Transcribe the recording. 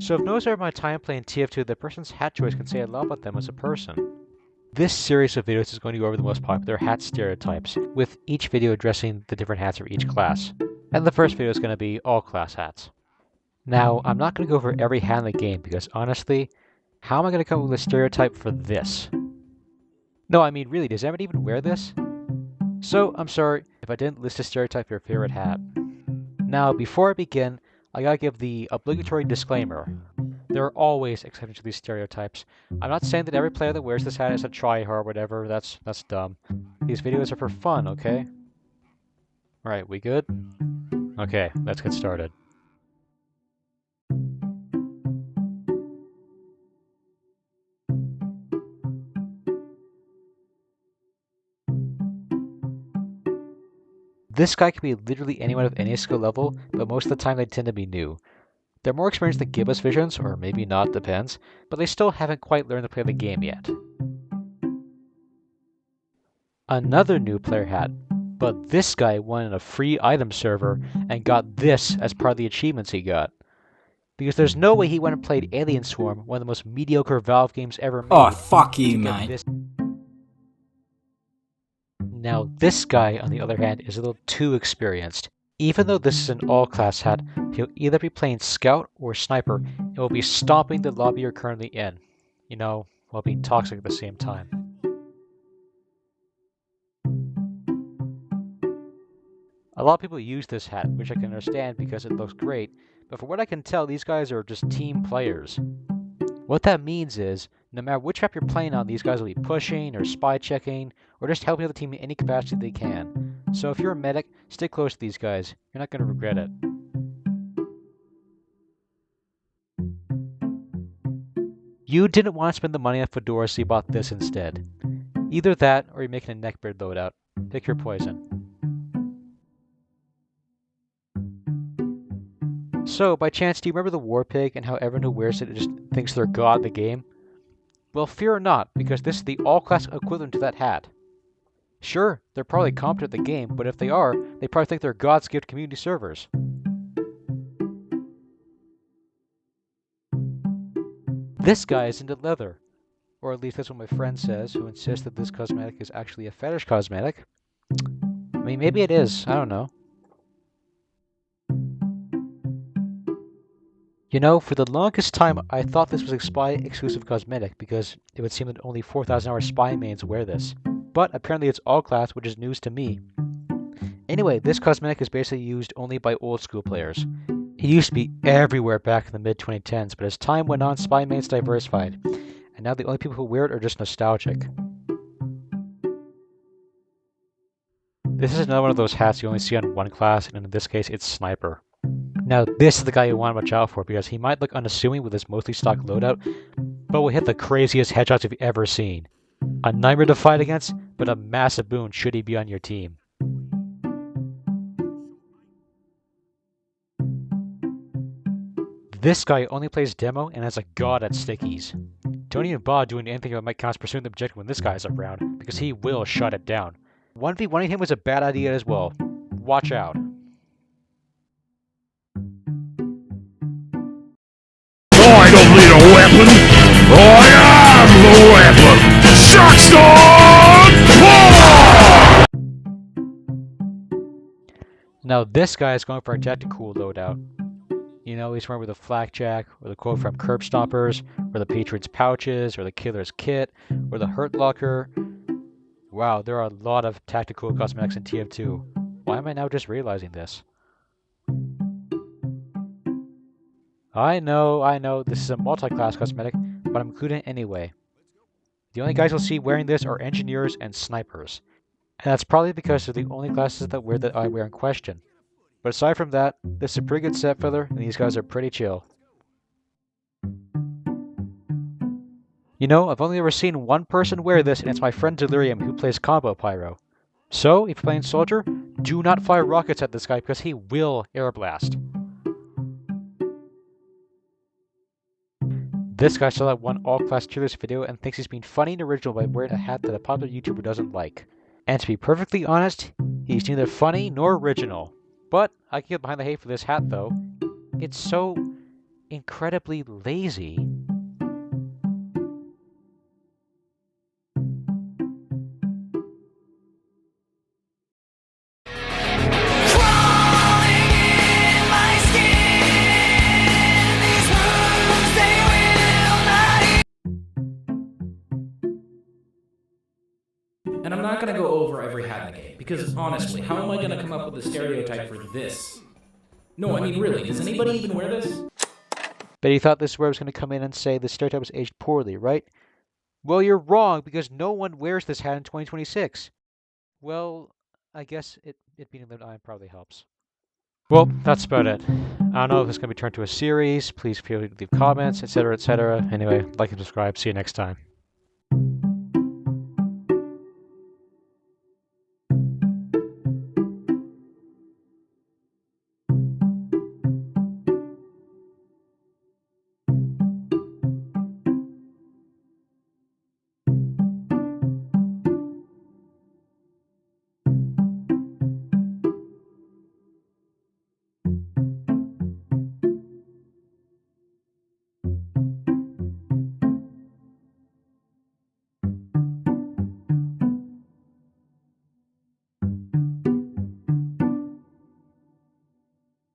So I've noticed over my time playing TF2 that person's hat choice can say a lot about them as a person. This series of videos is going to go over the most popular hat stereotypes, with each video addressing the different hats for each class. And the first video is going to be all class hats. Now, I'm not going to go over every hat in the game because honestly, how am I going to come up with a stereotype for this? No, I mean really, does anybody even wear this? So, I'm sorry if I didn't list a stereotype for your favorite hat. Now, before I begin, I gotta give the obligatory disclaimer. There are always exceptions to these stereotypes. I'm not saying that every player that wears this hat is a tryhard or whatever, that's dumb. These videos are for fun, okay? Alright, we good? Okay, let's get started. This guy can be literally anyone of any skill level, but most of the time they tend to be new. They're more experienced than Gibbous Visions, or maybe not, depends, but they still haven't quite learned to play the game yet. Another new player hat, but this guy won in a free item server and got this as part of the achievements he got. Because there's no way he went and played Alien Swarm, one of the most mediocre Valve games ever made. Oh, fuck you, mate. Now this guy, on the other hand, is a little too experienced. Even though this is an all-class hat, he'll either be playing Scout or Sniper, and will be stomping the lobby you're currently in. You know, while being toxic at the same time. A lot of people use this hat, which I can understand because it looks great, but from what I can tell, these guys are just team players. What that means is, no matter which map you're playing on, these guys will be pushing, or spy checking, or just helping the team in any capacity they can. So if you're a medic, stick close to these guys. You're not going to regret it. You didn't want to spend the money on fedoras, so you bought this instead. Either that, or you're making a neckbeard loadout. Pick your poison. So, by chance, do you remember the War Pig and how everyone who wears it just thinks they're god in the game? Well, fear not, because this is the all-class equivalent to that hat. Sure, they're probably competent at the game, but if they are, they probably think they're God's gift to community servers. This guy is into leather. Or at least that's what my friend says, who insists that this cosmetic is actually a fetish cosmetic. I mean, maybe it is, I don't know. You know, for the longest time, I thought this was a spy-exclusive cosmetic because it would seem that only 4,000-hour spy mains wear this. But apparently it's all class, which is news to me. Anyway, this cosmetic is basically used only by old school players. It used to be everywhere back in the mid-2010s, but as time went on, spy mains diversified. And now the only people who wear it are just nostalgic. This is another one of those hats you only see on one class, and in this case, it's Sniper. Now, this is the guy you want to watch out for, because he might look unassuming with his mostly stock loadout, but will hit the craziest headshots you've ever seen. A nightmare to fight against, but a massive boon should he be on your team. This guy only plays demo and is a god at stickies. Don't even bother doing anything that might count as pursuing the objective when this guy is around, because he will shut it down. 1v1ing him was a bad idea as well. Watch out. I don't need a weapon. I am the weapon. Shockstone! Now this guy is going for a tactical loadout. You know, he's wearing with a flakjack, or the quote from Curb Stompers, or the Patriot's pouches, or the Killer's kit, or the Hurt Locker. Wow, there are a lot of tactical cosmetics in TF2. Why am I now just realizing this? I know, this is a multi-class cosmetic, but I'm including it anyway. The only guys you'll see wearing this are engineers and snipers. And that's probably because they're the only classes that I wear in question. But aside from that, this is a pretty good set filler, and these guys are pretty chill. You know, I've only ever seen one person wear this, and it's my friend Delirium, who plays Combo Pyro. So, if you're playing Soldier, do not fire rockets at this guy, because he will air blast. This guy saw that one all-class cheerleaders video and thinks he's being funny and original by wearing a hat that a popular YouTuber doesn't like. And to be perfectly honest, he's neither funny nor original. But I can get behind the hate for this hat though. It's so incredibly lazy. And I'm not going to go over every hat in the game, because honestly, how am I going to come up with a stereotype for this? No, I mean really, does anybody even wear this? But you thought this is where I was going to come in and say the stereotype was aged poorly, right? Well, you're wrong, because no one wears this hat in 2026. Well, I guess it being lived on probably helps. Well, that's about it. I don't know if it's going to be turned to a series. Please feel free to leave comments, etc., etc. Anyway, like and subscribe. See you next time.